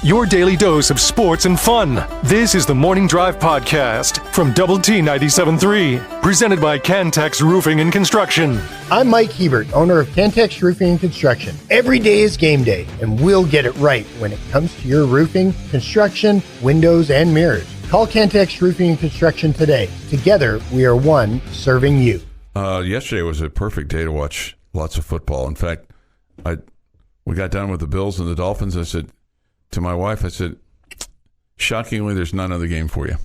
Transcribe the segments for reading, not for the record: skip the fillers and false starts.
your daily dose of sports and fun. This is the Morning Drive Podcast from Double T 97.3, presented by Cantex Roofing and Construction. I'm Mike Hebert, owner of Cantex Roofing and Construction. Every day is game day, and we'll get it right when it comes to your roofing, construction, windows, and mirrors. Call Cantex Roofing and Construction today. Together, we are one serving you. Yesterday was a perfect day to watch lots of football. In fact, we got done with the Bills and the Dolphins. I said to my wife, shockingly, there's not another game for you.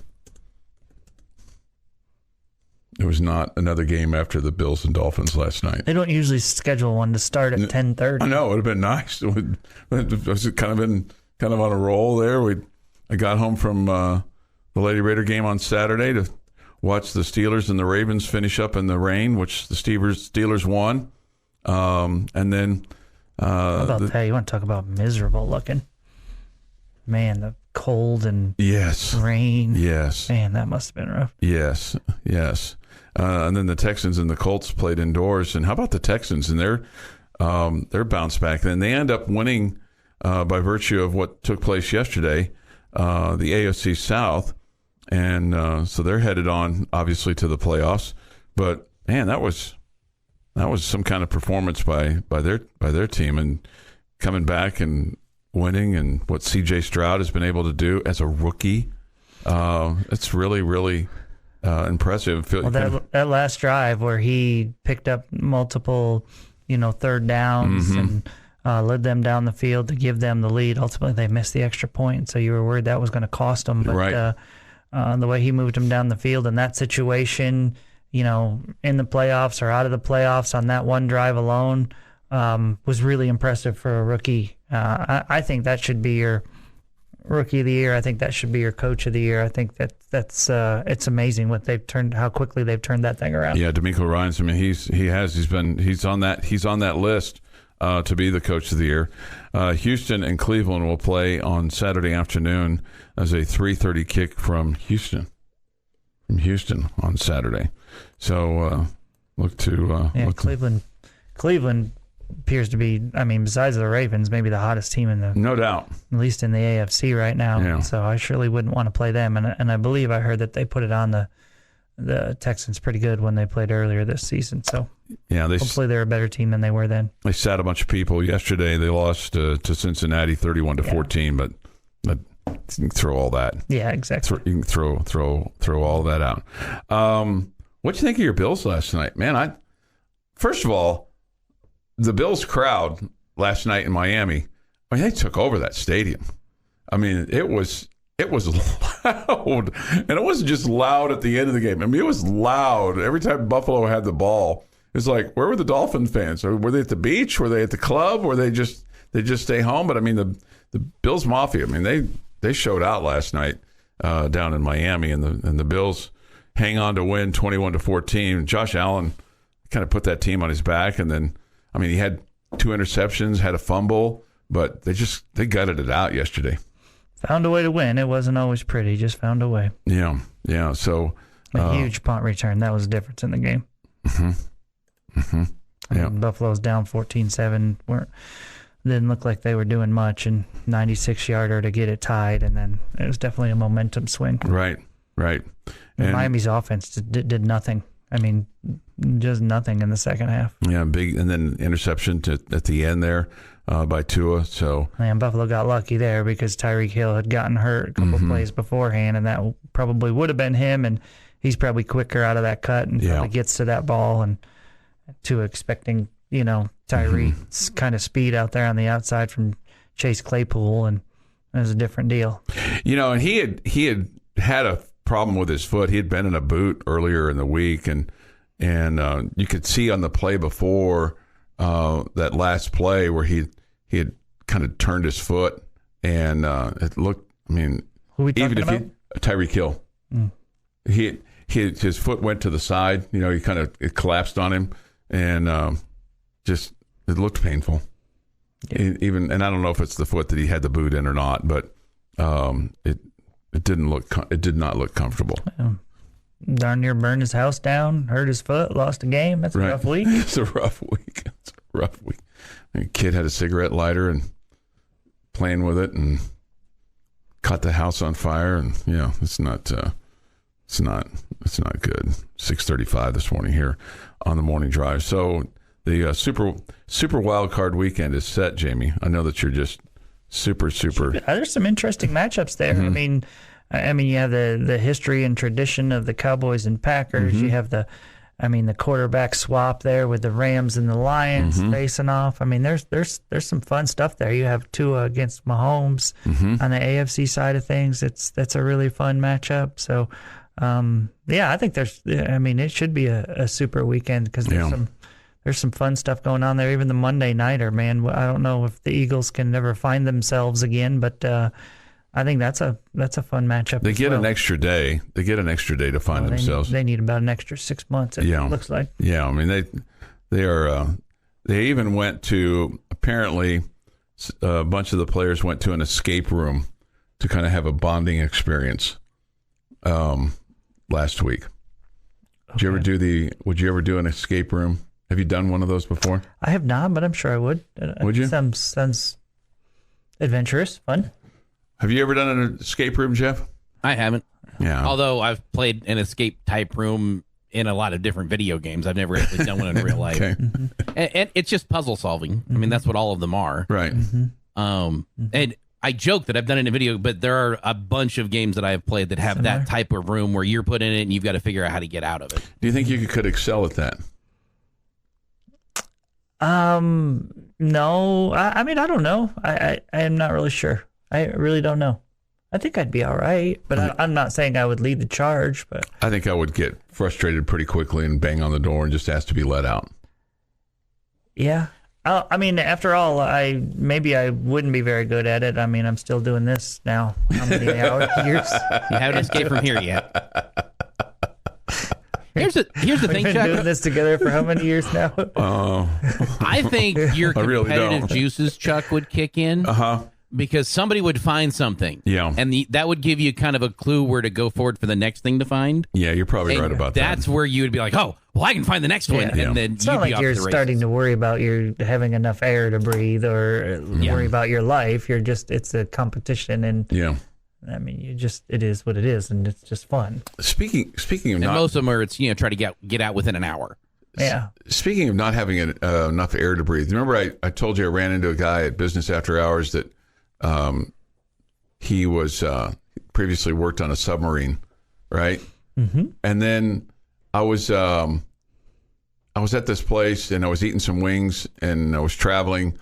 There was not another game after the Bills and Dolphins last night. They don't usually schedule one to start at 10:30. I know, it would have been nice. I was kind of on a roll there. I got home from the Lady Raider game on Saturday to watch the Steelers and the Ravens finish up in the rain, which the Steelers won. And then how about that? You want to talk about miserable looking? Man, the cold and rain. Yes. Man, that must have been rough. Yes. And then the Texans and the Colts played indoors. And how about the Texans and their bounce back? Then they end up winning by virtue of what took place yesterday, the AFC South. And so they're headed on, obviously, to the playoffs. But, man, that was some kind of performance by their team, and coming back and winning, and what C.J. Stroud has been able to do as a rookie. It's really, really impressive. Well, that last drive where he picked up multiple, third downs and led them down the field to give them the lead. Ultimately, they missed the extra point, so you were worried that was going to cost them. But right. The way he moved them down the field in that situation, in the playoffs or out of the playoffs on that one drive alone, was really impressive for a rookie. I think that should be your rookie of the year. I think that should be your coach of the year. I think that's it's amazing how quickly they've turned that thing around. Yeah, DeMeco Ryans. I mean, he's on that list to be the coach of the year. Houston and Cleveland will play on Saturday afternoon as a 3:30 kick from Houston on Saturday. So look to Cleveland appears to be, besides the Ravens, maybe the hottest team in no doubt, at least in the AFC right now. Yeah. So I surely wouldn't want to play them. And I believe I heard that they put it on the Texans pretty good when they played earlier this season. So yeah, hopefully they're a better team than they were then. They sat a bunch of people yesterday. They lost to Cincinnati 31-14, but you can throw all that. Yeah, exactly. You can throw all that out. What'd you think of your Bills last night, man? First of all, the Bills crowd last night in Miami, they took over that stadium. I mean, it was loud, and it wasn't just loud at the end of the game. I mean, it was loud every time Buffalo had the ball. It's like, where were the Dolphin fans? Were they at the beach? Were they at the club? Were they just stay home? But I mean, the Bills Mafia, I mean, they showed out last night down in Miami, and the Bills hang on to win 21-14. Josh Allen kind of put that team on his back, and then, I mean, he had 2 interceptions, had a fumble, but they gutted it out yesterday. Found a way to win. It wasn't always pretty, just found a way. Yeah. So a huge punt return. That was the difference in the game. Yeah. Buffalo's down 14-7. Didn't look like they were doing much, and 96-yarder to get it tied, and then it was definitely a momentum swing. Right. And Miami's offense did nothing. I mean, just nothing in the second half. Yeah, big, and then interception at the end there by Tua. So Buffalo got lucky there because Tyreek Hill had gotten hurt a couple plays beforehand, and that probably would have been him. And he's probably quicker out of that cut and probably gets to that ball. And Tua expecting Tyreek's kind of speed out there on the outside from Chase Claypool, and it was a different deal. And he had a problem with his foot. He had been in a boot earlier in the week, and you could see on the play before that last play where he had kind of turned his foot, and it looked. I mean, who we talking about? Tyreek Hill, his foot went to the side. He kind of collapsed on him, and just it looked painful. Yeah. And I don't know if it's the foot that he had the boot in or not, but it did not look comfortable. Yeah. Darn near burned his house down, hurt his foot, lost a game. That's a rough week. It's a rough week. A kid had a cigarette lighter and playing with it, and caught the house on fire, and it's not good. 6:35 this morning here on the morning drive. So the super wild card weekend is set, Jamie. I know that you're just super. There's some interesting matchups there. Mm-hmm. I mean, you have the history and tradition of the Cowboys and Packers. Mm-hmm. You have the quarterback swap there with the Rams and the Lions Mm-hmm. facing off. I mean, there's some fun stuff there. You have Tua against Mahomes Mm-hmm. on the AFC side of things. That's a really fun matchup. So, I think it should be a super weekend because there's some fun stuff going on there. Even the Monday nighter, man. I don't know if the Eagles can never find themselves again, but I think that's a fun matchup. They get an extra day. They get an extra day to find themselves. They need about an extra 6 months. It looks like. Yeah, I mean they are. They even went to, apparently a bunch of the players went to an escape room to kind of have a bonding experience. Last week. Would you ever do an escape room? Have you done one of those before? I have not, but I'm sure I would. Would you? Sounds adventurous, fun. Have you ever done an escape room, Jeff? I haven't. Yeah. Although I've played an escape type room in a lot of different video games. I've never actually done one in real life. Okay. And it's just puzzle solving. I mean, that's what all of them are. Right. And I joke that I've done it in a video, but there are a bunch of games that I have played that have that type of room where you're put in it and you've got to figure out how to get out of it. Do you think you could excel at that? No. I mean, I don't know. I am not really sure. I really don't know. I think I'd be all right, but I'm not saying I would lead the charge. But I think I would get frustrated pretty quickly and bang on the door and just ask to be let out. Yeah. I mean, after all, maybe I wouldn't be very good at it. I mean, I'm still doing this now. How many years? You haven't escaped from here yet. Here's the thing, We've been Chuck. doing this together for how many years now? I think your I really competitive don't. juices, Chuck, would kick in. Because somebody would find something. Yeah. And that would give you kind of a clue where to go forward for the next thing to find. Yeah, you're probably And right about that. That's where you would be like, oh, well, I can find the next one. Yeah. And then It's you'd not be like off you're to the starting races. to worry about you having enough air to breathe or worry about your life. It's a competition, and I mean, it is what it is, and it's just fun. Speaking of And not, most of them are, it's, try to get out within an hour. Yeah. Speaking of not having enough air to breathe, remember I told you I ran into a guy at Business After Hours that he was previously worked on a submarine, right? Mm-hmm. And then I was at this place and I was eating some wings and I was traveling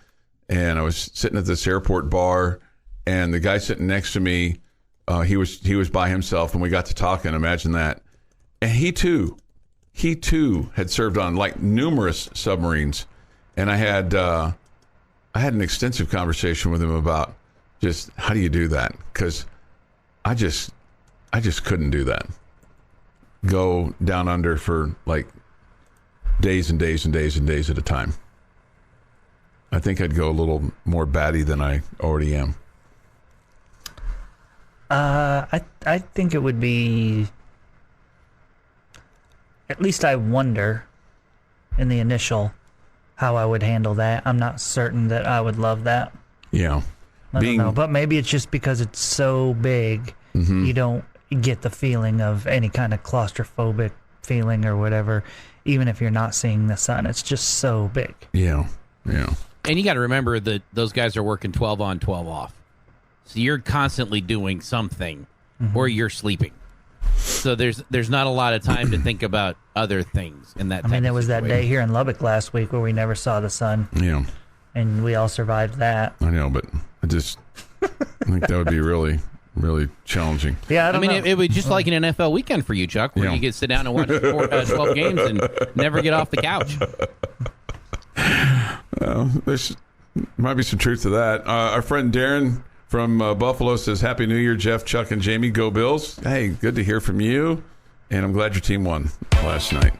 and I was sitting at this airport bar and the guy sitting next to me, he was by himself and we got to talking. Imagine that. And he too had served on like numerous submarines, and I had an extensive conversation with him about just how do you do that, because I just couldn't do that. Go down under for like days and days and days and days at a time. I think I'd go a little more batty than I already am. I think it would be, at least I wonder in the initial how I would handle that. I'm not certain that I would love that. Yeah. I don't know, but maybe it's just because it's so big, you don't get the feeling of any kind of claustrophobic feeling or whatever, even if you're not seeing the sun. It's just so big. Yeah. And you got to remember that those guys are working 12 on, 12 off. So you're constantly doing something, or you're sleeping. So there's not a lot of time to think about other things in that. I mean, there was that day here in Lubbock last week where we never saw the sun. Yeah. And we all survived that. I know, but I think that would be really, really challenging. Yeah, I mean, it would just like an NFL weekend for you, Chuck, where you get to sit down and watch 12 games and never get off the couch. There's might be some truth to that. Our friend Darren from Buffalo says, Happy New Year, Jeff, Chuck, and Jamie. Go Bills. Hey, good to hear from you. And I'm glad your team won last night.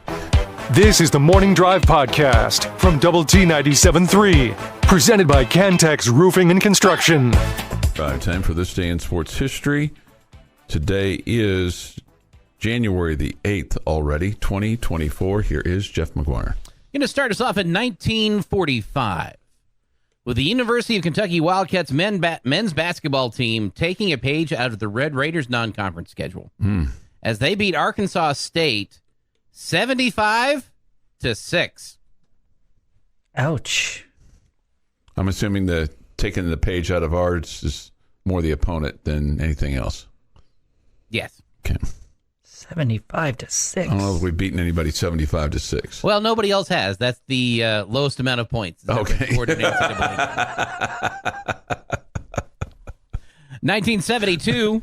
This is the Morning Drive Podcast from Double T 97.3, presented by Cantex Roofing and Construction. Time for this day in sports history. Today is January the 8th already, 2024. Here is Jeff McGuire. Going to start us off in 1945 with the University of Kentucky Wildcats men's basketball team taking a page out of the Red Raiders non-conference schedule as they beat Arkansas State 75-6. Ouch. I'm assuming the taking the page out of ours is more the opponent than anything else. Yes. Okay. 75-6. I don't know if we've beaten anybody 75-6. Well, nobody else has. That's the lowest amount of points. Okay. 1972,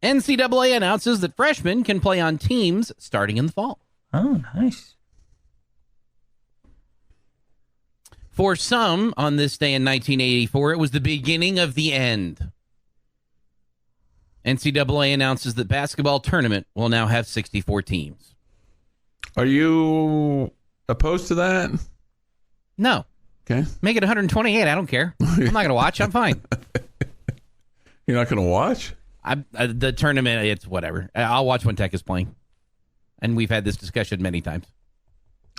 NCAA announces that freshmen can play on teams starting in the fall. Oh, nice. For some, on this day in 1984, it was the beginning of the end. NCAA announces that basketball tournament will now have 64 teams. Are you opposed to that? No. Okay. Make it 128. I don't care. I'm not going to watch. I'm fine. You're not going to watch? The tournament, it's whatever. I'll watch when Tech is playing. And we've had this discussion many times.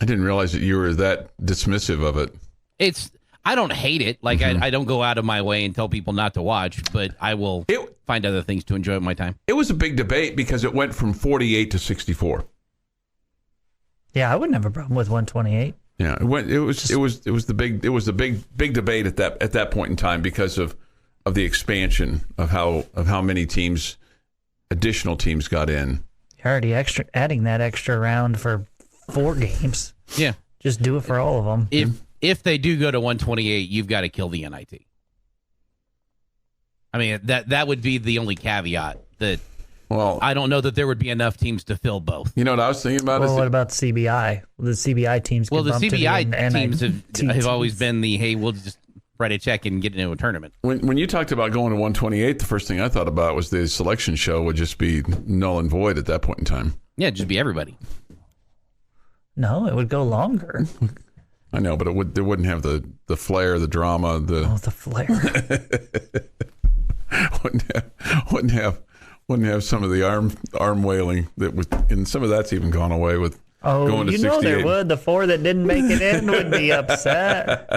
I didn't realize that you were that dismissive of it. I don't hate it. Like, I don't go out of my way and tell people not to watch, but I will find other things to enjoy my time. It was a big debate because it went from 48 to 64. Yeah, I wouldn't have a problem with 128. Yeah, it was the big debate at that point in time because of the expansion of how many additional teams got in. You're already adding that extra round for 4 games. Yeah. Just do it for all of them. If they do go to 128, you've got to kill the NIT. I mean, that would be the only caveat. That I don't know that there would be enough teams to fill both. You know what I was thinking about? What about CBI? The CBI teams. Well, the CBI teams have always been hey, we'll just write a check and get into a tournament. When you talked about going to 128, the first thing I thought about was the selection show would just be null and void at that point in time. Yeah, it'd just be everybody. No, it would go longer. I know, but it wouldn't have the flair, the drama, the flair. wouldn't have some of the arm wailing that was, and some of that's even gone away with going to 68. You know there would. The 4 that didn't make it in would be upset.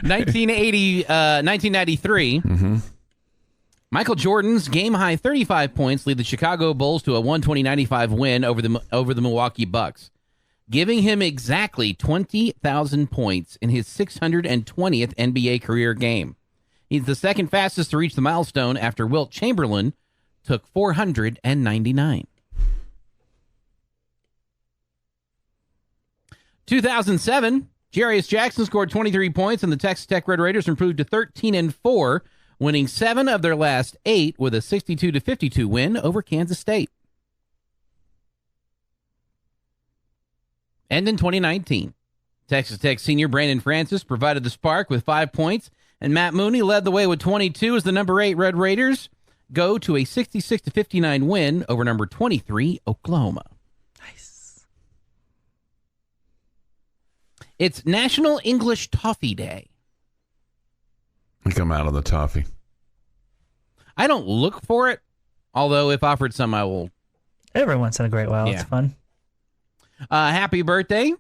1993. Michael Jordan's game-high 35 points lead the Chicago Bulls to a 120-95 win over the Milwaukee Bucks, giving him exactly 20,000 points in his 620th NBA career game. He's the second fastest to reach the milestone after Wilt Chamberlain took 499. 2007, Jarius Jackson scored 23 points, and the Texas Tech Red Raiders improved to 13-4, winning 7 of their last 8 with a 62-52 win over Kansas State. And in 2019, Texas Tech senior Brandon Francis provided the spark with 5 points, and Matt Mooney led the way with 22 as the number 8 Red Raiders go to a 66-59 win over number 23 Oklahoma. Nice. It's National English Toffee Day. I come out of the toffee. I don't look for it, although if offered some, I will. Every once in a great while, It's fun. Happy birthday,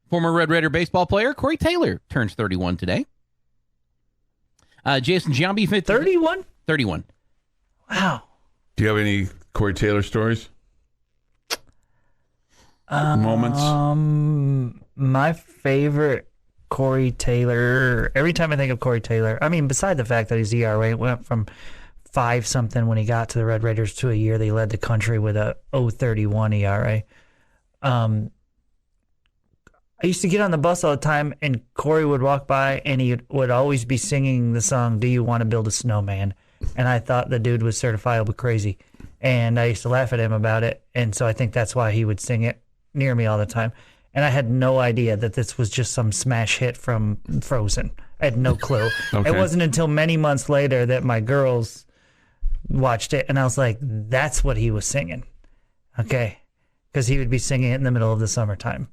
former Red Raider baseball player Corey Taylor turns 31 today. Jason Giambi, 31? 31. Wow. Do you have any Corey Taylor stories? Moments? My favorite Corey Taylor, every time I think of Corey Taylor, I mean, beside the fact that his ERA went from 5-something when he got to the Red Raiders to a year they led the country with a 0.31 ERA. I used to get on the bus all the time, and Corey would walk by, and he would always be singing the song, "Do You Want to Build a Snowman?" And I thought the dude was certifiably crazy. And I used to laugh at him about it, and so I think that's why he would sing it near me all the time. And I had no idea that this was just some smash hit from Frozen. I had no clue. Okay. It wasn't until many months later that my girls watched it, and I was like, that's what he was singing. Okay. Because he would be singing it in the middle of the summertime,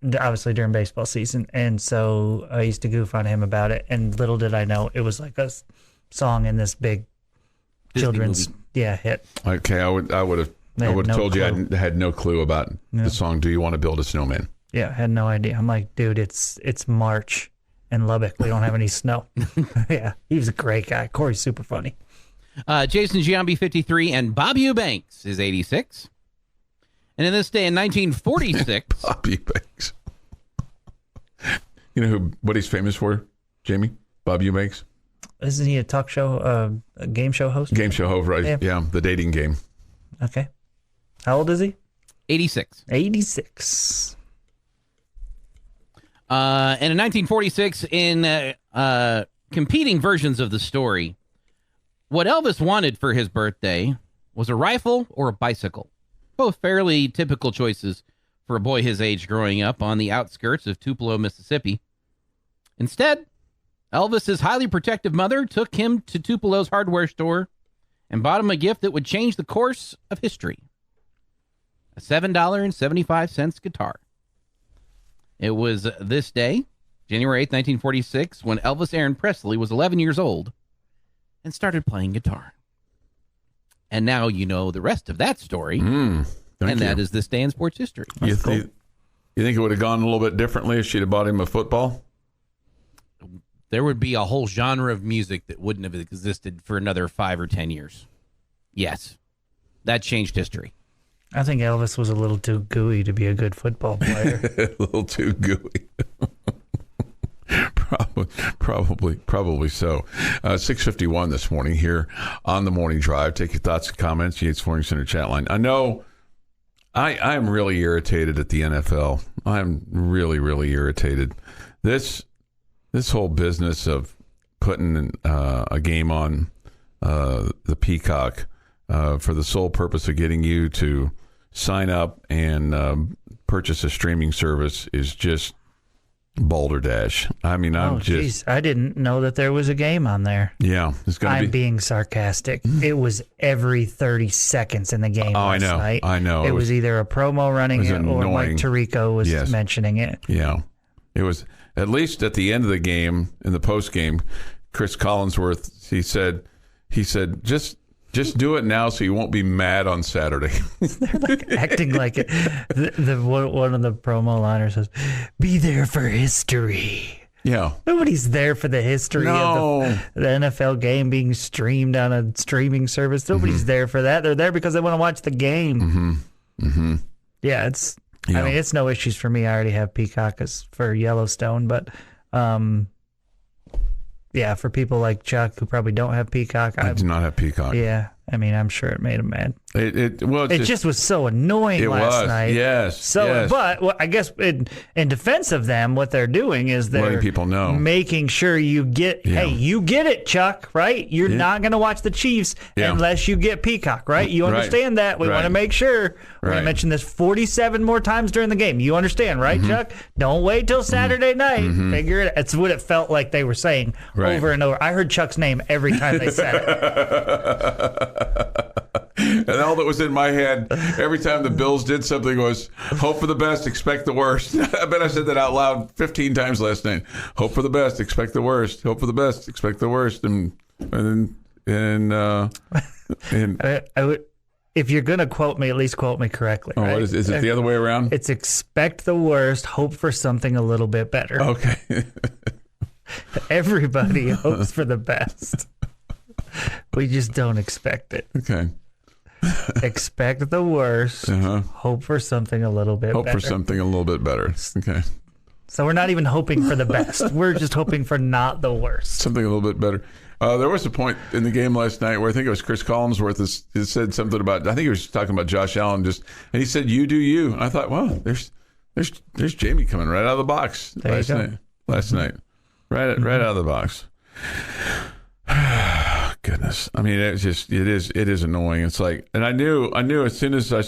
obviously during baseball season. And so I used to goof on him about it, and little did I know it was like a song in this big children's hit. Okay, I would have told you I had no clue about the song "Do You Want to Build a Snowman?" Yeah, I had no idea. I'm like, dude, it's March in Lubbock. We don't have any snow. Yeah, he was a great guy. Corey's super funny. Jason Giambi, 53, and Bob Eubanks is 86. And in this day in 1946... Bob Eubanks. You know what he's famous for, Jamie? Bob Eubanks? Isn't he a talk show, a game show host? Game show host, right? Yeah, the dating game. Okay. How old is he? 86. 86. And in 1946, in competing versions of the story, what Elvis wanted for his birthday was a rifle or a bicycle. Both fairly typical choices for a boy his age growing up on the outskirts of Tupelo, Mississippi. Instead, Elvis's highly protective mother took him to Tupelo's hardware store and bought him a gift that would change the course of history. A $7.75 guitar. It was this day, January 8th, 1946, when Elvis Aaron Presley was 11 years old and started playing guitar. And now you know the rest of that story, and that is this day in sports history. You think it would have gone a little bit differently if she'd have bought him a football? There would be a whole genre of music that wouldn't have existed for another 5 or 10 years. Yes, that changed history. I think Elvis was a little too gooey to be a good football player. A little too gooey. Probably so. 6:51 this morning here on the Morning Drive. Take your thoughts and comments. Yates Flooring Center chat line. I know I am really irritated at the NFL. I'm really, really irritated. This whole business of putting a game on the Peacock for the sole purpose of getting you to sign up and purchase a streaming service is just balderdash. I mean, I didn't know that there was a game on there. Yeah, it's going to be. I'm being sarcastic. It was every 30 seconds in the game last night. I know. It was either a promo running it or annoying. Mike Tirico was mentioning it. Yeah. It was, at least at the end of the game, in the post game, Chris Collinsworth, he said, just do it now so you won't be mad on Saturday. They're like acting like it. One of the promo liners says, "Be there for history." Yeah. Nobody's there for the history of the NFL game being streamed on a streaming service. Nobody's there for that. They're there because they want to watch the game. Mm-hmm. Mm-hmm. Yeah, I mean, it's no issues for me. I already have Peacock for Yellowstone, but yeah, for people like Chuck who probably don't have Peacock. I do not have Peacock. Yeah, I mean, I'm sure it made him mad. It just was so annoying last night. Yes. But I guess in defense of them, what they're doing is they're letting people know, making sure you get. Yeah. Hey, you get it, Chuck. Right? You're not going to watch the Chiefs unless you get Peacock. Right? You understand that? We want to make sure. We're going to mention this 47 more times during the game. You understand, right, Chuck? Don't wait till Saturday night. Figure it. That's what it felt like they were saying over and over. I heard Chuck's name every time they said it. And all that was in my head every time the Bills did something was hope for the best, expect the worst. I bet I said that out loud 15 times last night. Hope for the best, expect the worst. Hope for the best, expect the worst. And I would, if you're gonna quote me, at least quote me correctly. Oh, right? what is it the other way around? It's expect the worst, hope for something a little bit better. Okay. Everybody hopes for the best. We just don't expect it. Okay. Expect the worst. Hope for something a little bit better. Hope for something a little bit better. Okay. So we're not even hoping for the best. We're just hoping for not the worst. Something a little bit better. There was a point in the game last night where I think it was Chris Collinsworth that said something about, I think he was talking about Josh Allen, and he said, "You do you." And I thought, well, there's Jamie coming right out of the box last night. Right out of the box. Goodness. I mean, it is annoying. It's like, and I knew as soon as I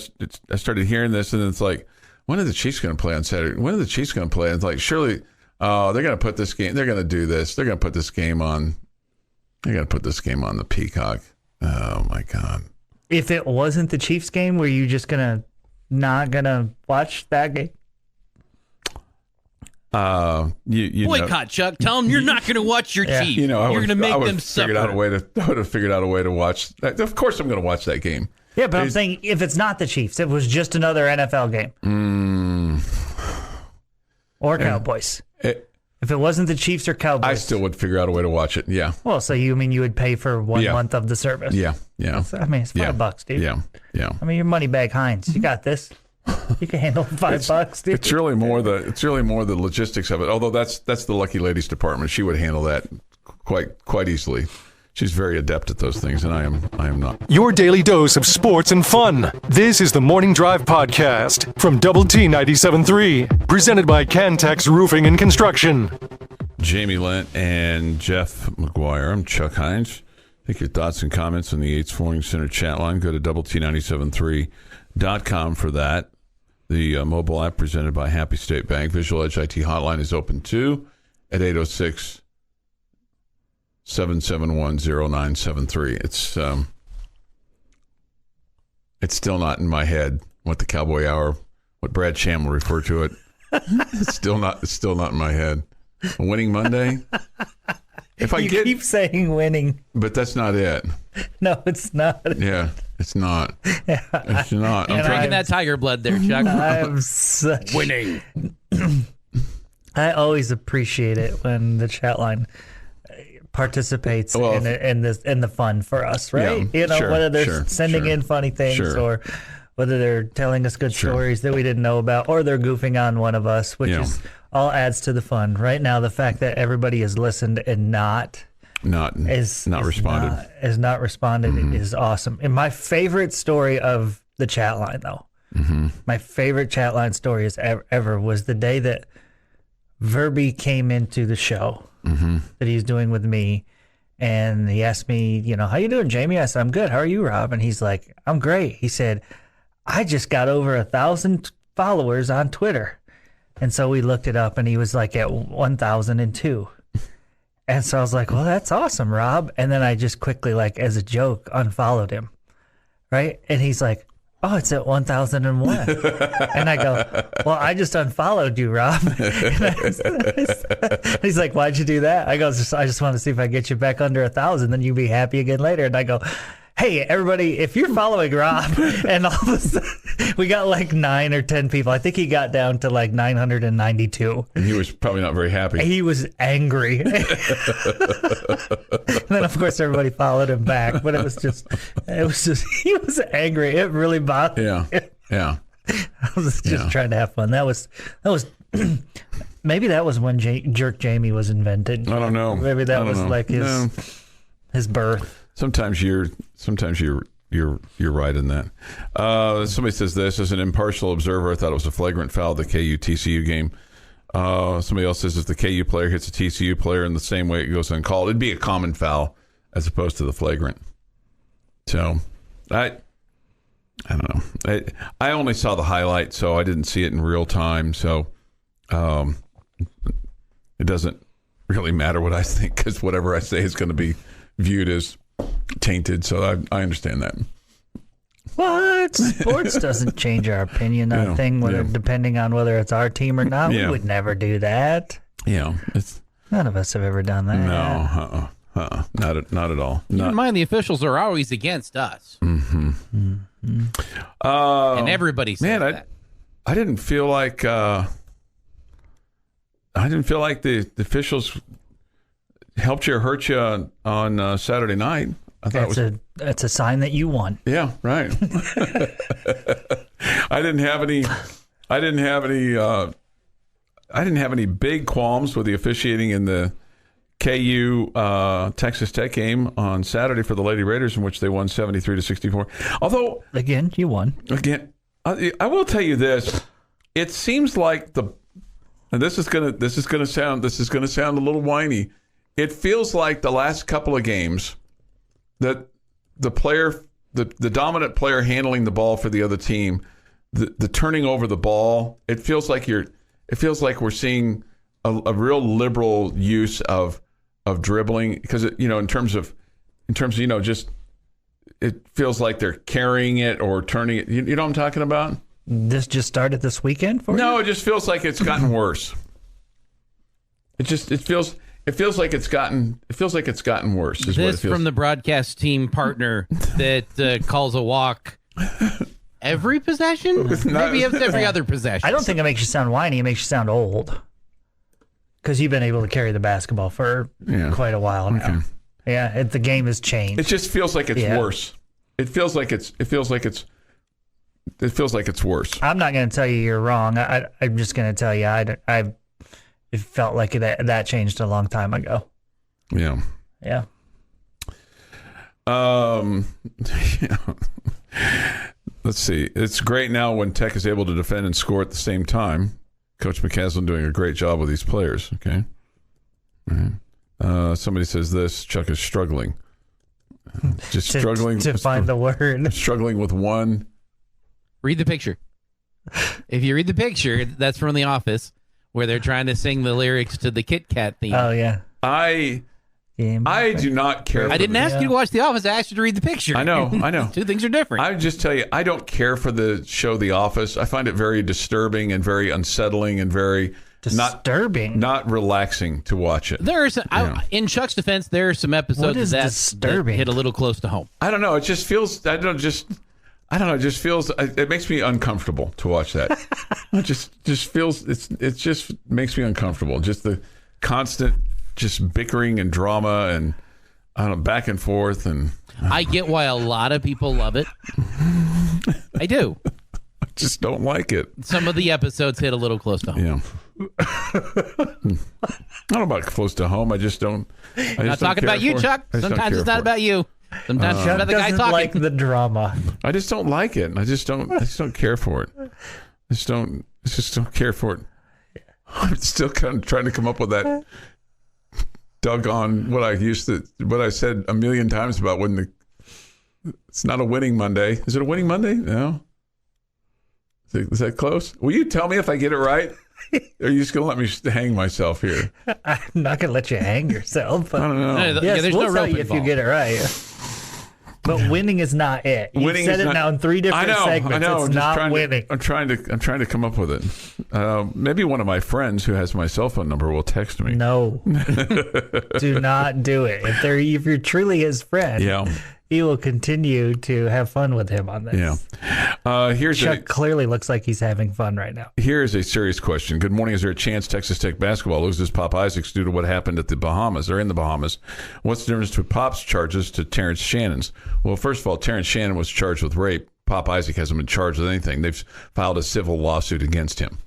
started hearing this, and it's like, when are the Chiefs going to play on Saturday? When are the Chiefs going to play? And it's like, surely, they're going to put this game, they're going to do this. They're going to put this game on, the Peacock. Oh my God. If it wasn't the Chiefs game, were you just not going to watch that game? You boycott, Chuck. Tell them you're not going to watch your Chiefs. You're going to make them suffer. I would have figured out a way to watch that. Of course, I'm going to watch that game. Yeah, but I'm saying if it's not the Chiefs, it was just another NFL game. or Cowboys. If it wasn't the Chiefs or Cowboys, I still would figure out a way to watch it. Yeah. Well, so you would pay for 1 month of the service? Yeah. It's $5, dude. Yeah. I mean, your money bag, Heinz. You got this. You can handle $5, dude. It's really more the logistics of it. Although that's the lucky ladies department. She would handle that quite easily. She's very adept at those things, and I am not. Your daily dose of sports and fun. This is the Morning Drive Podcast from Double T 97.3, presented by Cantex Roofing and Construction. Jamie Lent and Jeff McGuire. I'm Chuck Heinz. Take your thoughts and comments on the Yates Flooring Center chat line. Go to doublet973.com for that. The mobile app presented by Happy State Bank. Visual Edge IT hotline is open too at 806-771-0973. It's still not in my head what the Cowboy Hour, what Brad Sham will refer to it. It's still not in my head. A winning Monday. If I keep saying winning, but that's not it. No, it's not. Yeah, it's not. It's not. I'm drinking that tiger blood there, Chuck. I'm such winning. I always appreciate it when the chat line participates in the fun for us, right? Yeah, whether they're sending in funny things or whether they're telling us good stories that we didn't know about, or they're goofing on one of us, which is all adds to the fun. Right now, the fact that everybody has listened and not responded is awesome. And my favorite story of the chat line, though, my favorite chat line story ever was the day that Verby came into the show that he's doing with me, and he asked me, how you doing, Jamie? I said, I'm good. How are you, Rob? And he's like, I'm great. He said, I just got over 1,000 followers on Twitter. And so we looked it up, and he was like at 1,002. And so I was like, well, that's awesome, Rob. And then I just quickly, like as a joke, unfollowed him, right? And he's like, oh, it's at 1,001. And I go, well, I just unfollowed you, Rob. And he's like, why'd you do that? I go, I just want to see if I get you back under 1,000, then you'll be happy again later. And I go, hey, everybody, if you're following Rob, and all of a sudden, we got like 9 or 10 people. I think he got down to like 992. And he was probably not very happy. He was angry. And then, of course, everybody followed him back. But it was just, he was angry. It really bothered him. Yeah. I was just trying to have fun. That was, maybe that was when Jerk Jamie was invented. I don't know. Maybe that was like his birth. Sometimes you're right in that. Somebody says this, as an impartial observer, I thought it was a flagrant foul of the KU-TCU game. Somebody else says if the KU player hits a TCU player in the same way it goes uncalled, it'd be a common foul as opposed to the flagrant. So I don't know. I only saw the highlight, so I didn't see it in real time. So it doesn't really matter what I think, because whatever I say is going to be viewed as tainted. So I understand that. What? Sports doesn't change our opinion on a thing, depending on whether it's our team or not. We would never do that. Yeah, none of us have ever done that. No, not at all. Keep in mind, the officials are always against us. And everybody says that. I didn't feel like the officials helped you or hurt you on Saturday night. I thought that's a sign that you won. Yeah, right. I didn't have any big qualms with the officiating in the KU Texas Tech game on Saturday for the Lady Raiders, in which they won 73-64. Although again, you won. I will tell you this: it seems like and this is gonna sound a little whiny. It feels like the last couple of games that the dominant player handling the ball for the other team, the turning over the ball, it feels like we're seeing a real liberal use of dribbling, because in terms of just, it feels like they're carrying it or turning it. You know what I'm talking about? This just started this weekend for you? No, it just feels like it's gotten worse. It feels like it's gotten worse. This from the broadcast team partner that calls a walk every possession? Maybe it's every other possession. I don't think it makes you sound whiny. It makes you sound old. Because you've been able to carry the basketball for quite a while now. Okay. Yeah, the game has changed. It just feels like it's worse. It feels like it's worse. I'm not going to tell you you're wrong. I'm just going to tell you it felt like that changed a long time ago. Yeah. Yeah. Let's see. It's great now when Tech is able to defend and score at the same time. Coach McCaslin doing a great job with these players. Okay. All right. Somebody says this. Chuck is struggling. Just struggling to find the word. Struggling with one. Read the picture. If you read the picture, that's from The Office, where they're trying to sing the lyrics to the Kit Kat theme. Oh, yeah. I do not care. I didn't ask you to watch The Office. I asked you to read the picture. I know. Two things are different. I just tell you, I don't care for the show The Office. I find it very disturbing and very unsettling and very disturbing, not relaxing to watch it. There are some, in Chuck's defense, there are some episodes that hit a little close to home. I don't know. It just feels. I don't know. It just feels. It makes me uncomfortable to watch that. It just feels. It just makes me uncomfortable. Just the constant, just bickering and drama and I don't know, back and forth. And I get why a lot of people love it. I do. I just don't like it. Some of the episodes hit a little close to home. Yeah. I don't know about close to home. I just don't. I'm not talking about you, Chuck. Sometimes it's not about you. Sometimes it's about the guy talking. Like the drama. I just don't like it. I just don't care for it. I just don't care for it. I'm still kind of trying to come up with that doggone what I said a million times about when it's not a winning Monday. Is it a winning Monday? No. Is that close? Will you tell me if I get it right? Or are you just going to let me hang myself here? I'm not going to let you hang yourself. I don't know. Yes, there's we'll no tell rope you if you involved. get it right. But winning is not it. You've said it now in 3 different segments. I know. It's not winning. I'm trying to come up with it. Maybe one of my friends who has my cell phone number will text me. No. Do not do it. If you're truly his friend, he will continue to have fun with him on this. Yeah. Chuck clearly looks like he's having fun right now. Here's a serious question. Good morning. Is there a chance Texas Tech basketball loses Pop Isaacs due to what happened at the Bahamas? They're in the Bahamas. What's the difference between Pop's charges to Terrence Shannon's? Well, first of all, Terrence Shannon was charged with rape. Pop Isaac hasn't been charged with anything. They've filed a civil lawsuit against him.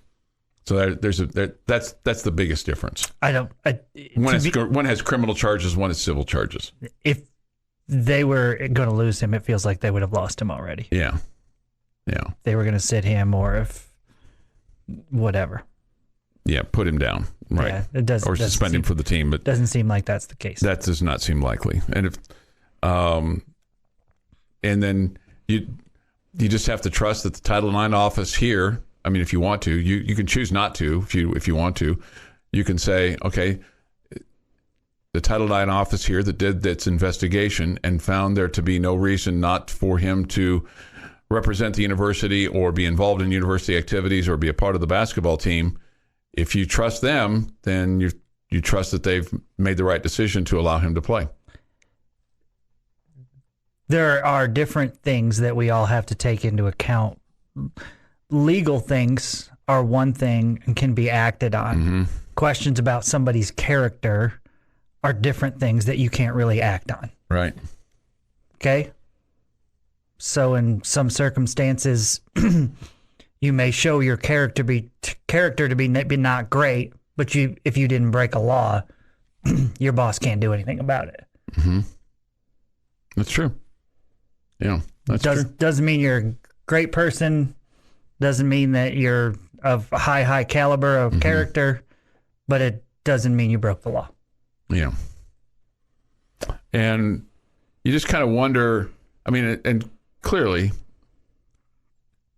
So that's the biggest difference. One has criminal charges, one has civil charges. If they were going to lose him, it feels like they would have lost him already. Yeah. They were going to sit him or if whatever. Yeah, put him down. Right. Yeah, it does, or suspend him for the team. But doesn't seem like that's the case. That does not seem likely. And if and then you just have to trust that the Title IX office here, I mean, if you want to, you can choose not to if you want to. You can say, okay, the Title IX office here that did its investigation and found there to be no reason not for him to represent the university or be involved in university activities or be a part of the basketball team. If you trust them, then you trust that they've made the right decision to allow him to play. There are different things that we all have to take into account. Legal things are one thing and can be acted on. Mm-hmm. Questions about somebody's character are different things that you can't really act on. Right. Okay? So in some circumstances, you may show your character to be not great, but if you didn't break a law, your boss can't do anything about it. Mm-hmm. That's true. Yeah, that's true. Doesn't mean you're a great person. Doesn't mean that you're of high caliber of character, but it doesn't mean you broke the law. Yeah. And you just kind of wonder, I mean, and clearly,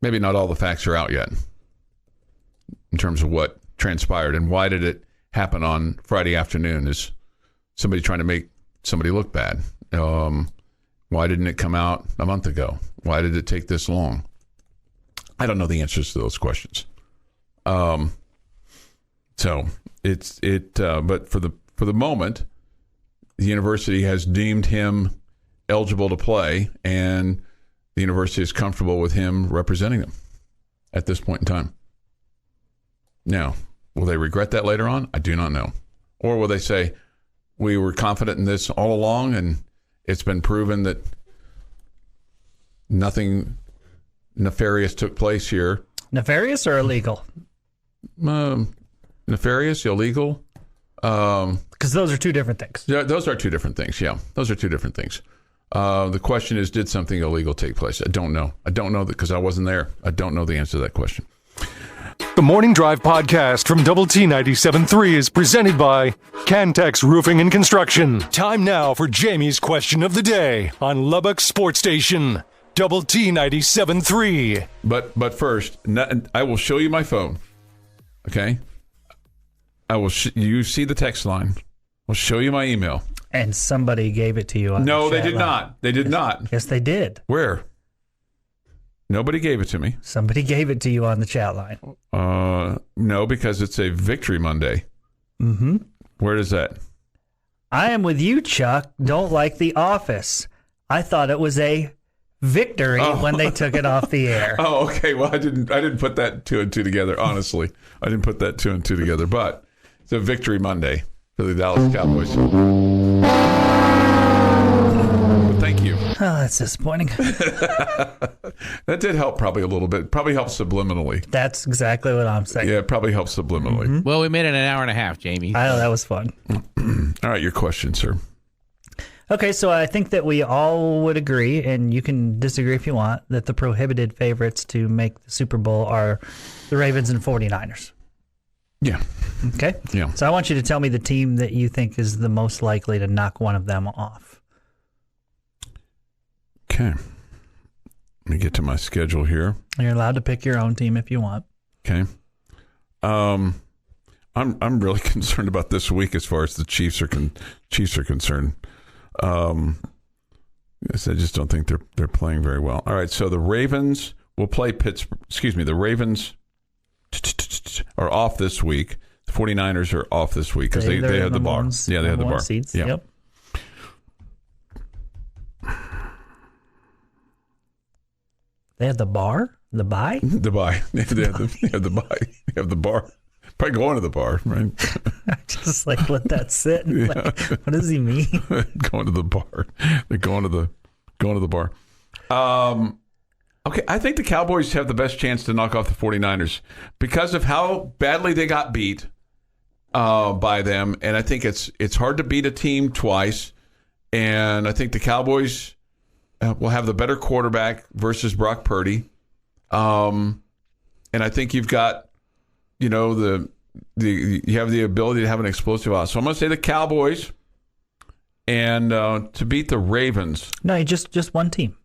maybe not all the facts are out yet in terms of what transpired and why did it happen on Friday afternoon. Is somebody trying to make somebody look bad? Why didn't it come out a month ago? Why did it take this long? I don't know the answers to those questions. But for the moment, the university has deemed him eligible to play, and the university is comfortable with him representing them at this point in time. Now, Will they regret that later on? I do not know. Or will they say, we were confident in this all along, and it's been proven that nothing nefarious took place here? Nefarious or illegal? Nefarious, illegal. Because those are two different things. Yeah, those are two different things. Yeah, those are two different things. The question is, did something illegal take place? I don't know. I don't know that because I wasn't there. I don't know the answer to that question. The Morning Drive podcast from Double T 97.3 is presented by Cantex Roofing and Construction. Time now for Jamie's question of the day on Lubbock Sports Station, Double T 97.3. But first, I will show you my phone. Okay, I will. You see the text line. I'll show you my email. And somebody gave it to you. No, they did not. They did not. Yes, they did. Where? Nobody gave it to me. Somebody gave it to you on the chat line. No, because it's a Victory Monday. Mm-hmm. Where is that? I am with you, Chuck. Don't like The Office. I thought it was a victory when they took it off the air. Oh, okay. Well, I didn't put that two and two together. Honestly, I didn't put that two and two together. But it's a Victory Monday for the Dallas Cowboys. Thank you. Oh, that's disappointing. That did help probably a little bit. Probably helped subliminally. That's exactly what I'm saying. Yeah, it probably helps subliminally. Mm-hmm. Well, we made it an hour and a half, Jamie. I know, that was fun. All right, your question, sir. Okay, so I think that we all would agree, and you can disagree if you want, that the prohibited favorites to make the Super Bowl are the Ravens and 49ers. Yeah. Okay? Yeah. So I want you to tell me the team that you think is the most likely to knock one of them off. Okay. Let me get to my schedule here. You're allowed to pick your own team if you want. Okay. I'm really concerned about this week as far as the Chiefs are concerned. Yes, I just don't think they're playing very well. All right, so the Ravens will play Pittsburgh. Excuse me, the Ravens are off this week. The 49ers are off this week because they had the bar. Yeah, they had the bar. Seats. Yeah. Yep. They had the bar? The bye? The bye. They have the bye. They have the bar. Probably going to the bar, right? Just like let that sit. And Yeah. like, what does he mean? Going to the bar. They're going to the bar. Okay, I think the Cowboys have the best chance to knock off the 49ers because of how badly they got beat by them, and I think it's hard to beat a team twice. And I think the Cowboys will have the better quarterback versus Brock Purdy. And I think you've got, you have the ability to have an explosive offense. So I'm going to say the Cowboys and to beat the Ravens. No, just one team.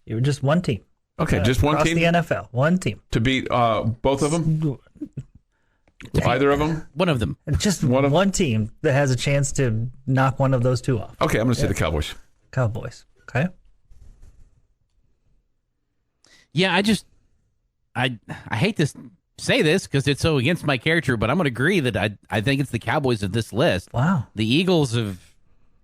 You were just one team. Okay, just one team? Across the NFL, one team. To beat both of them? Either of them? One of them. Just one team that has a chance to knock one of those two off. Okay, I'm going to say the Cowboys. Cowboys. Okay. Yeah, I hate to say this because it's so against my character, but I'm going to agree that I think it's the Cowboys of this list. Wow. The Eagles have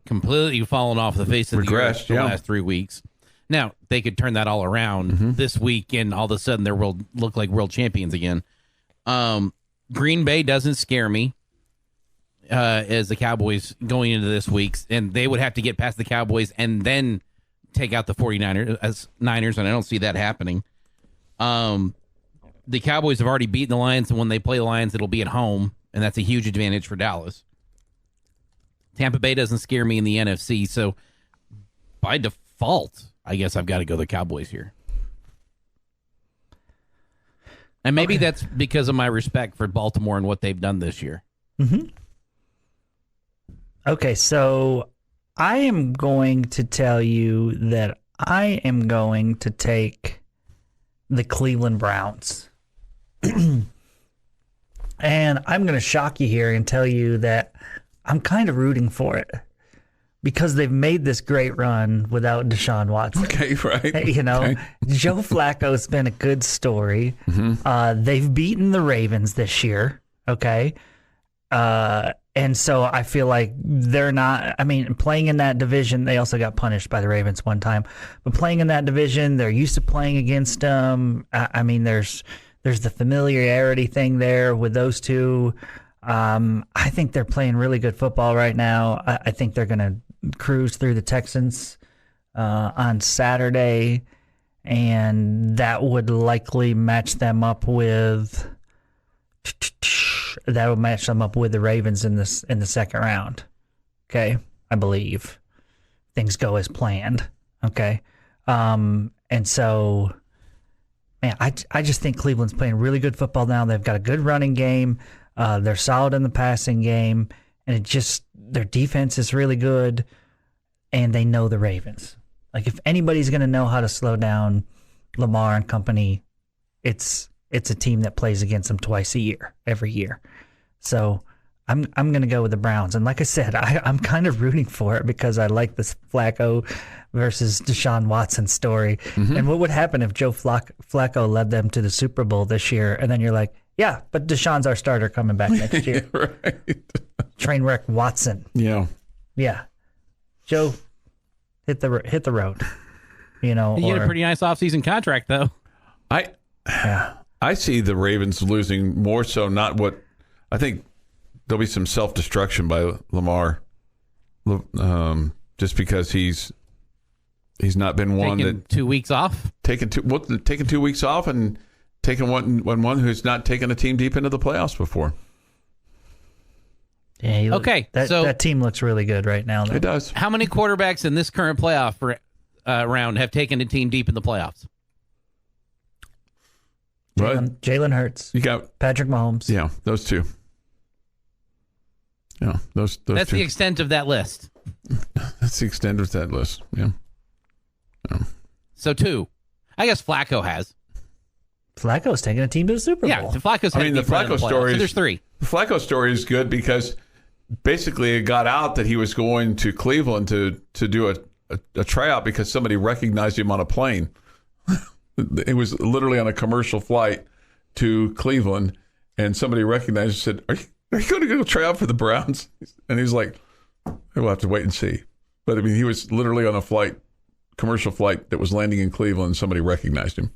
completely fallen off the face of the earth the last 3 weeks. Now, they could turn that all around this week, and all of a sudden they will look like world champions again. Green Bay doesn't scare me as the Cowboys going into this week, and they would have to get past the Cowboys and then take out the 49ers, and I don't see that happening. The Cowboys have already beaten the Lions, and when they play the Lions, it'll be at home, and that's a huge advantage for Dallas. Tampa Bay doesn't scare me in the NFC, so by default, I guess I've got to go the Cowboys here. And maybe that's because of my respect for Baltimore and what they've done this year. Mm-hmm. Okay, so I am going to tell you that I am going to take the Cleveland Browns. And I'm going to shock you here and tell you that I'm kind of rooting for it because they've made this great run without Deshaun Watson. Okay, right. Okay. Joe Flacco's been a good story. Mm-hmm. They've beaten the Ravens this year, okay? And so I feel like they're not, playing in that division, they also got punished by the Ravens one time. But playing in that division, they're used to playing against them. There's there's the familiarity thing there with those two. I think they're playing really good football right now. I think they're going to cruise through the Texans on Saturday, and that would likely match them up with the Ravens in the second round. Okay, I believe things go as planned. Okay, and so, man, I just think Cleveland's playing really good football now. They've got a good running game. They're solid in the passing game, and their defense is really good, and they know the Ravens. Like, if anybody's going to know how to slow down Lamar and company, it's a team that plays against them twice a year, every year. So I'm going to go with the Browns. And like I said, I'm kind of rooting for it because I like this Flacco versus Deshaun Watson story. Mm-hmm. And what would happen if Joe Flacco led them to the Super Bowl this year, and then you're like, yeah, but Deshaun's our starter coming back next year. Right. Trainwreck Watson. Yeah. Yeah. Joe, hit the road. You get a pretty nice offseason contract, though. I see the Ravens losing more so I think there'll be some self-destruction by Lamar, just because he's not been one taking that 2 weeks off, taking 2 weeks off, and taking one who's not taken a team deep into the playoffs before. Yeah. Okay, so that team looks really good right now, though. It does. How many quarterbacks in this current playoff round have taken a team deep in the playoffs? Jalen Hurts. You got Patrick Mahomes. Yeah, those two. Yeah, those That's two. the extent of that list. That's the extent of that list. Yeah. So 2. I guess Flacco has. Flacco's taking a team to the Super Bowl. Yeah, Flacco's. I mean, the Flacco story. So there's 3. The Flacco story is good because basically it got out that he was going to Cleveland to do a tryout because somebody recognized him on a plane. It was literally on a commercial flight to Cleveland, and somebody recognized him and said, Are you going to go try out for the Browns? And he was like, we'll have to wait and see. But I mean, he was literally on a commercial flight that was landing in Cleveland, and somebody recognized him.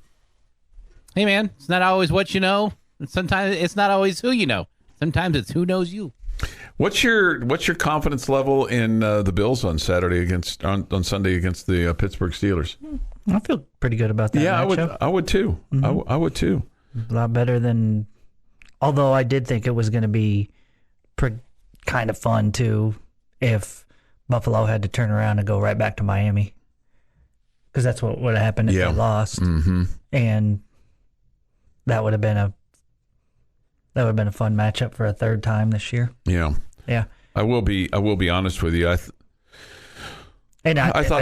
Hey, man, it's not always what you know. Sometimes it's not always who you know. Sometimes it's who knows you. What's your confidence level in the Bills on Saturday on Sunday against the Pittsburgh Steelers? I feel pretty good about that. Yeah, matchup. I would too. Mm-hmm. I would too. A lot better than. Although I did think it was going to be kind of fun too if Buffalo had to turn around and go right back to Miami, because that's what would have happened if they lost, mm-hmm. and that would have been a fun matchup for a third time this year. Yeah. Yeah. I will be honest with you. I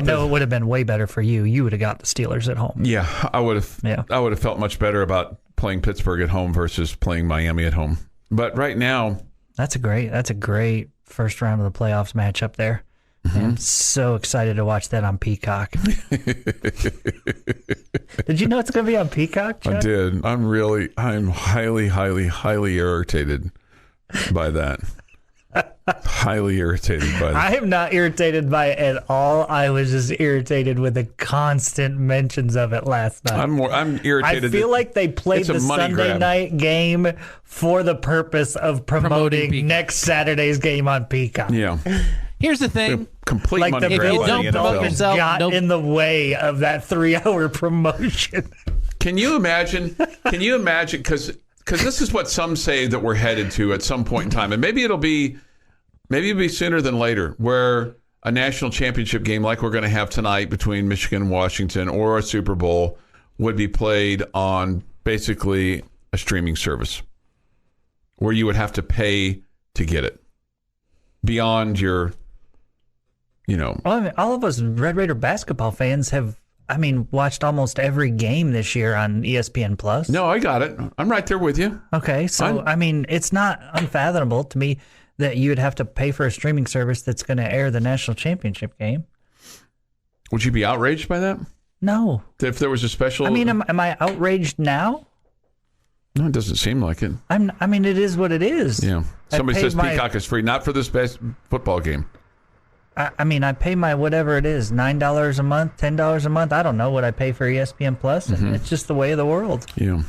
know it would have been way better for you. You would have got the Steelers at home. Yeah, I would have. Yeah. I would have felt much better about playing Pittsburgh at home versus playing Miami at home. But right now, that's a great first round of the playoffs matchup there. Mm-hmm. I'm so excited to watch that on Peacock. Did you know it's going to be on Peacock, Chuck? I did. I'm highly, highly, highly irritated by that. Highly irritated by that. I am not irritated by it at all. I was just irritated with the constant mentions of it last night. I'm irritated. I feel like they played the Sunday night game for the purpose of promoting next Saturday's game on Peacock. Yeah. Here's the thing. Complete money grab. If you don't promote yourself, got in the way of that 3-hour promotion. Can you imagine? Because this is what some say that we're headed to at some point in time, and maybe it'll be sooner than later, where a national championship game like we're going to have tonight between Michigan and Washington, or a Super Bowl, would be played on basically a streaming service where you would have to pay to get it beyond your, Well, I mean, all of us Red Raider basketball fans have, watched almost every game this year on ESPN Plus. No, I got it. I'm right there with you. Okay, so it's not unfathomable to me that you would have to pay for a streaming service that's going to air the national championship game. Would you be outraged by that? No. If there was a special... am I outraged now? No, it doesn't seem like it. It is what it is. Yeah. Somebody says Peacock is free, not for this best football game. I pay my whatever it is, $9 a month, $10 a month. I don't know what I pay for ESPN Plus, and it's just the way of the world. Yeah.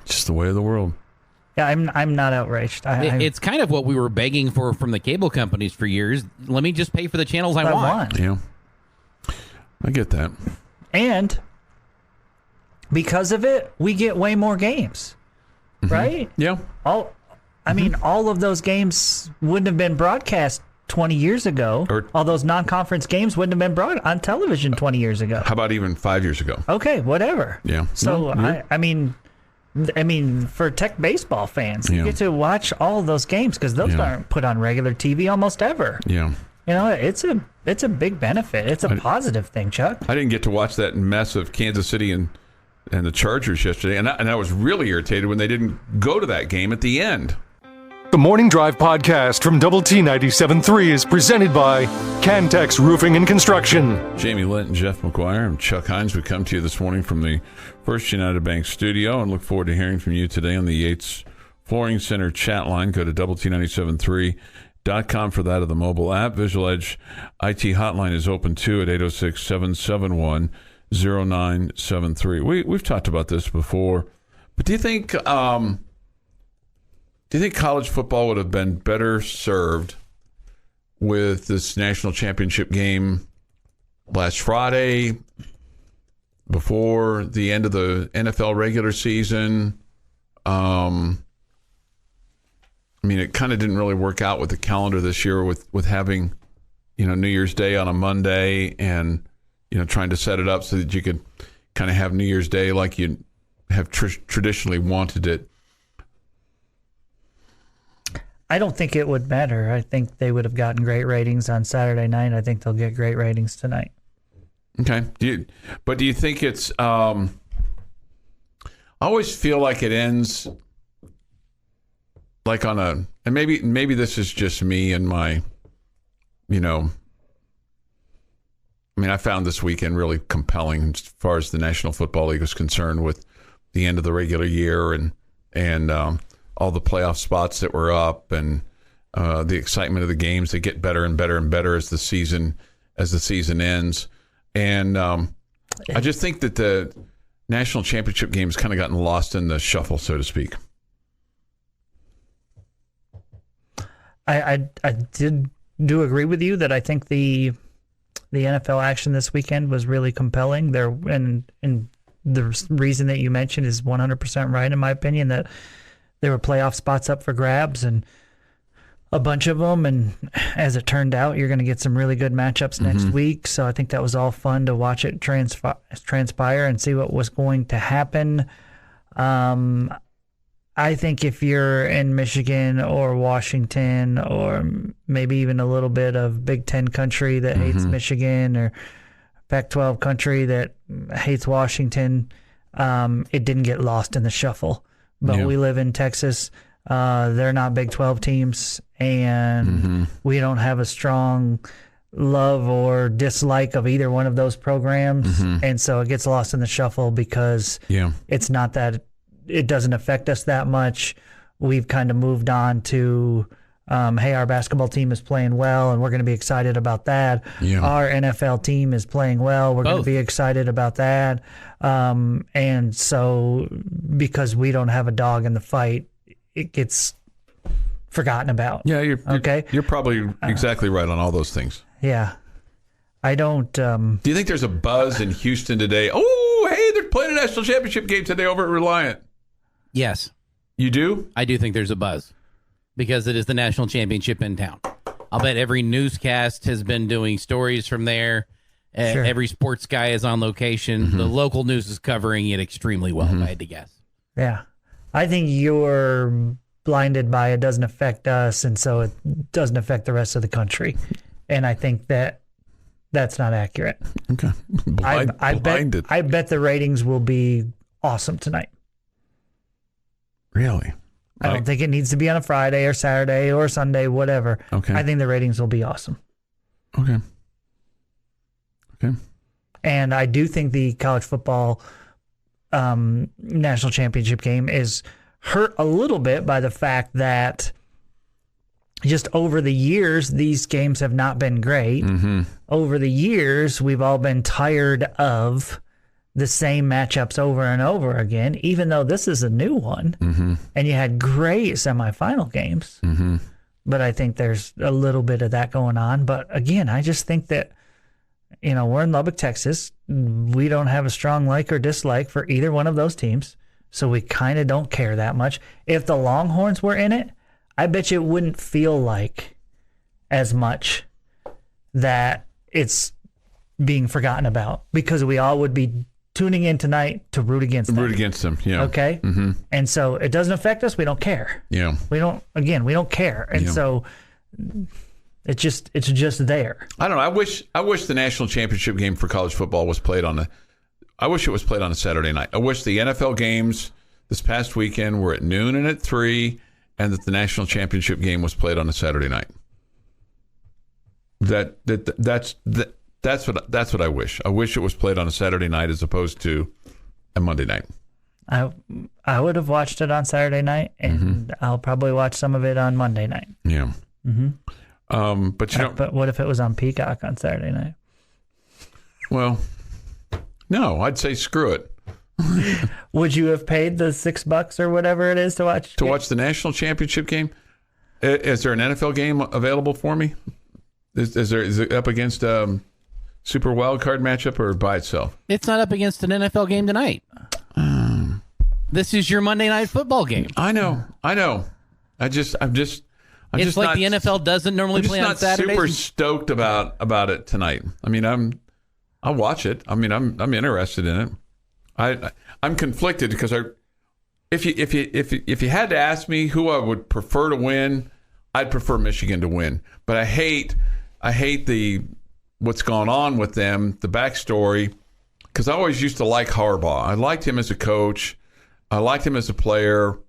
Just the way of the world. Yeah, I'm not outraged. It's kind of what we were begging for from the cable companies for years. Let me just pay for the channels I want. Yeah, I get that. And because of it, we get way more games, right? Yeah. All of those games wouldn't have been broadcast 20 years ago. All those non-conference games wouldn't have been brought on television 20 years ago. How about even 5 years ago? Okay, whatever. Yeah. So, I mean, for Tech baseball fans, you get to watch all of those games because those aren't put on regular TV almost ever. Yeah. You know, it's a big benefit. It's a positive thing, Chuck. I didn't get to watch that mess of Kansas City and the Chargers yesterday, and I was really irritated when they didn't go to that game at the end. The Morning Drive podcast from Double T 97.3 is presented by Cantex Roofing and Construction. Jamie Lent and Jeff McGuire. I'm Chuck Heinz. We come to you this morning from the First United Bank studio and look forward to hearing from you today on the Yates Flooring Center chat line. Go to doublet973.com for that of the mobile app. Visual Edge IT hotline is open too at 806-771-0973. We've talked about this before, but do you think college football would have been better served with this national championship game last Friday before the end of the NFL regular season? I mean, it kind of didn't really work out with the calendar this year with having, New Year's Day on a Monday and, trying to set it up so that you could kind of have New Year's Day like you have traditionally wanted it. I don't think it would matter. I think they would have gotten great ratings on Saturday night. I think they'll get great ratings tonight. Okay. Do you think it's I always feel like it ends like on a, and maybe this is just me and my, I found this weekend really compelling as far as the National Football League is concerned with the end of the regular year and all the playoff spots that were up and the excitement of the games that get better and better and better as the season ends. And I just think that the national championship game's kind of gotten lost in the shuffle, so to speak. I do agree with you that I think the NFL action this weekend was really compelling. And the reason that you mentioned is 100% right in my opinion, that there were playoff spots up for grabs and a bunch of them. And as it turned out, you're going to get some really good matchups next week. So I think that was all fun to watch it transpire and see what was going to happen. I think if you're in Michigan or Washington or maybe even a little bit of Big Ten country that hates Michigan or Pac-12 country that hates Washington, it didn't get lost in the shuffle. But we live in Texas. They're not Big 12 teams, and we don't have a strong love or dislike of either one of those programs. And so it gets lost in the shuffle because it's not that it doesn't affect us that much. We've kind of moved on to, hey, our basketball team is playing well, and we're going to be excited about that. Our NFL team is playing well. We're going to be excited about that. And so because we don't have a dog in the fight, it gets forgotten about. Yeah, you're probably exactly right on all those things. Yeah. I don't... Do you think there's a buzz in Houston today? Oh, hey, they're playing a national championship game today over at Reliant. Yes. You do? I do think there's a buzz because it is the national championship in town. I'll bet every newscast has been doing stories from there. Sure. Every sports guy is on location. The local news is covering it extremely well, if I had to guess. Yeah. I think you're blinded by it doesn't affect us, and so it doesn't affect the rest of the country. And I think that's not accurate. Okay. I bet the ratings will be awesome tonight. Really? I don't think it needs to be on a Friday or Saturday or Sunday, whatever. Okay. I think the ratings will be awesome. Okay. And I do think the college football national championship game is hurt a little bit by the fact that just over the years, these games have not been great. Over the years, we've all been tired of the same matchups over and over again, even though this is a new one. Mm-hmm. And you had great semifinal games. Mm-hmm. But I think there's a little bit of that going on. But again, I just think that, we're in Lubbock, Texas. We don't have a strong like or dislike for either one of those teams. So we kind of don't care that much. If the Longhorns were in it, I bet you it wouldn't feel like as much that it's being forgotten about, because we all would be tuning in tonight to root against them. Root against them, yeah. Okay? Mm-hmm. And so it doesn't affect us. We don't care. Yeah. We don't care. And so it's just there. I don't know. I wish the national championship game for college football was played on I wish it was played on a Saturday night. I wish the NFL games this past weekend were at noon and at 3, and that the national championship game was played on a Saturday night. That's what I wish. I wish it was played on a Saturday night as opposed to a Monday night. I would have watched it on Saturday night, and I'll probably watch some of it on Monday night. Yeah. Mm-hmm. But what if it was on Peacock on Saturday night? Well, no, I'd say screw it. Would you have paid the $6 or whatever it is to watch the national championship game? Is there an NFL game available for me? Is it up against Super Wild Card matchup or by itself? It's not up against an NFL game tonight. This is your Monday Night Football game. I know. I'm just It's like the NFL doesn't normally play on Saturdays. I'm super stoked about it tonight. I mean, I'll watch it. I mean, I'm interested in it. I'm conflicted because if you had to ask me who I would prefer to win, I'd prefer Michigan to win. But I hate what's gone on with them, the backstory, because I always used to like Harbaugh. I liked him as a coach. I liked him as a player.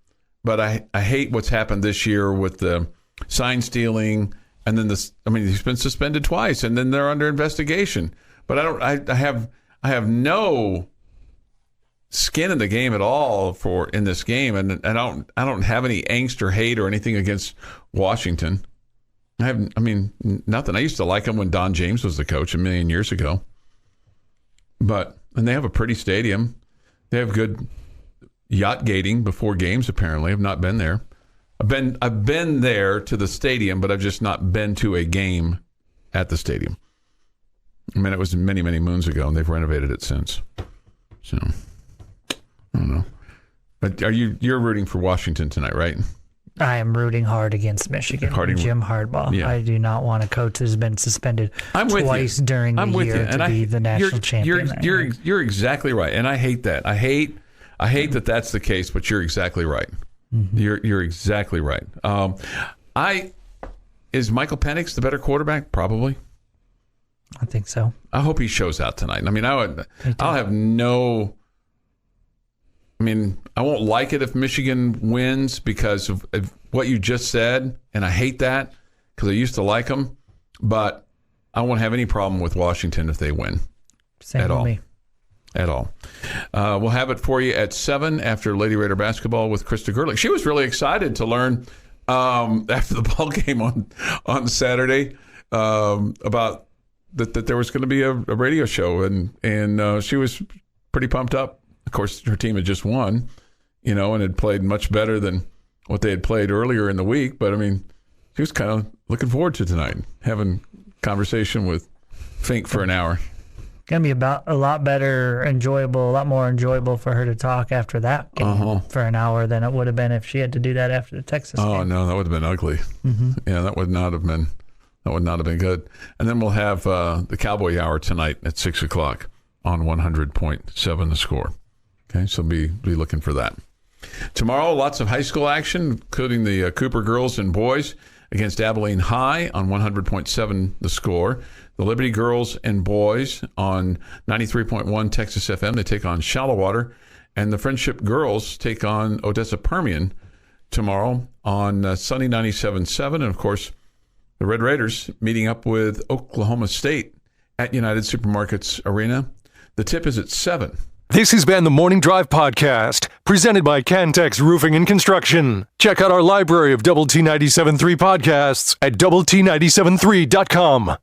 But I hate what's happened this year with the sign stealing, and then he's been suspended twice, and then they're under investigation. But I have no skin in the game at all in this game, and I don't have any angst or hate or anything against Washington. Nothing. I used to like them when Don James was the coach a million years ago. And they have a pretty stadium. They have good yacht gating before games. Apparently, I've not been there. I've been there to the stadium, but I've just not been to a game at the stadium. I mean, it was many, many moons ago, and they've renovated it since. So, I don't know. But you're rooting for Washington tonight, right? I am rooting hard against Michigan. Jim Harbaugh. Yeah. I do not want a coach who's been suspended twice during the year to be the national champion. You're exactly right, and I hate that. I hate that that's the case, but you're exactly right. Mm-hmm. You're exactly right. Is Michael Penix the better quarterback? Probably. I think so. I hope he shows out tonight. I mean, I'll have no. I mean, I won't like it if Michigan wins because of what you just said, and I hate that because I used to like them. But I won't have any problem with Washington if they win. Same at with all. Me. At all. We'll have it for you at 7 after Lady Raider basketball with Krista Gerlich. She was really excited to learn after the ball game on Saturday about that there was going to be a radio show, and she was pretty pumped up. Of course, her team had just won, and had played much better than what they had played earlier in the week. But, I mean, she was kind of looking forward to tonight, having conversation with Fink for an hour. Going to be a lot more enjoyable for her to talk after that game for an hour than it would have been if she had to do that after the Texas game. Oh, no, that would have been ugly. Mm-hmm. Yeah, that would not have been good. And then we'll have the Cowboy Hour tonight at 6 o'clock on 100.7 The Score. Okay, so be looking for that. Tomorrow, lots of high school action, including the Cooper girls and boys against Abilene High on 100.7 The Score. The Liberty girls and boys on 93.1 Texas FM. They take on Shallowater. And the Friendship girls take on Odessa Permian tomorrow on Sunny 97.7. And, of course, the Red Raiders meeting up with Oklahoma State at United Supermarkets Arena. The tip is at 7. This has been the Morning Drive Podcast, presented by Cantex Roofing and Construction. Check out our library of Double T 97.3 podcasts at doublet97.3.com.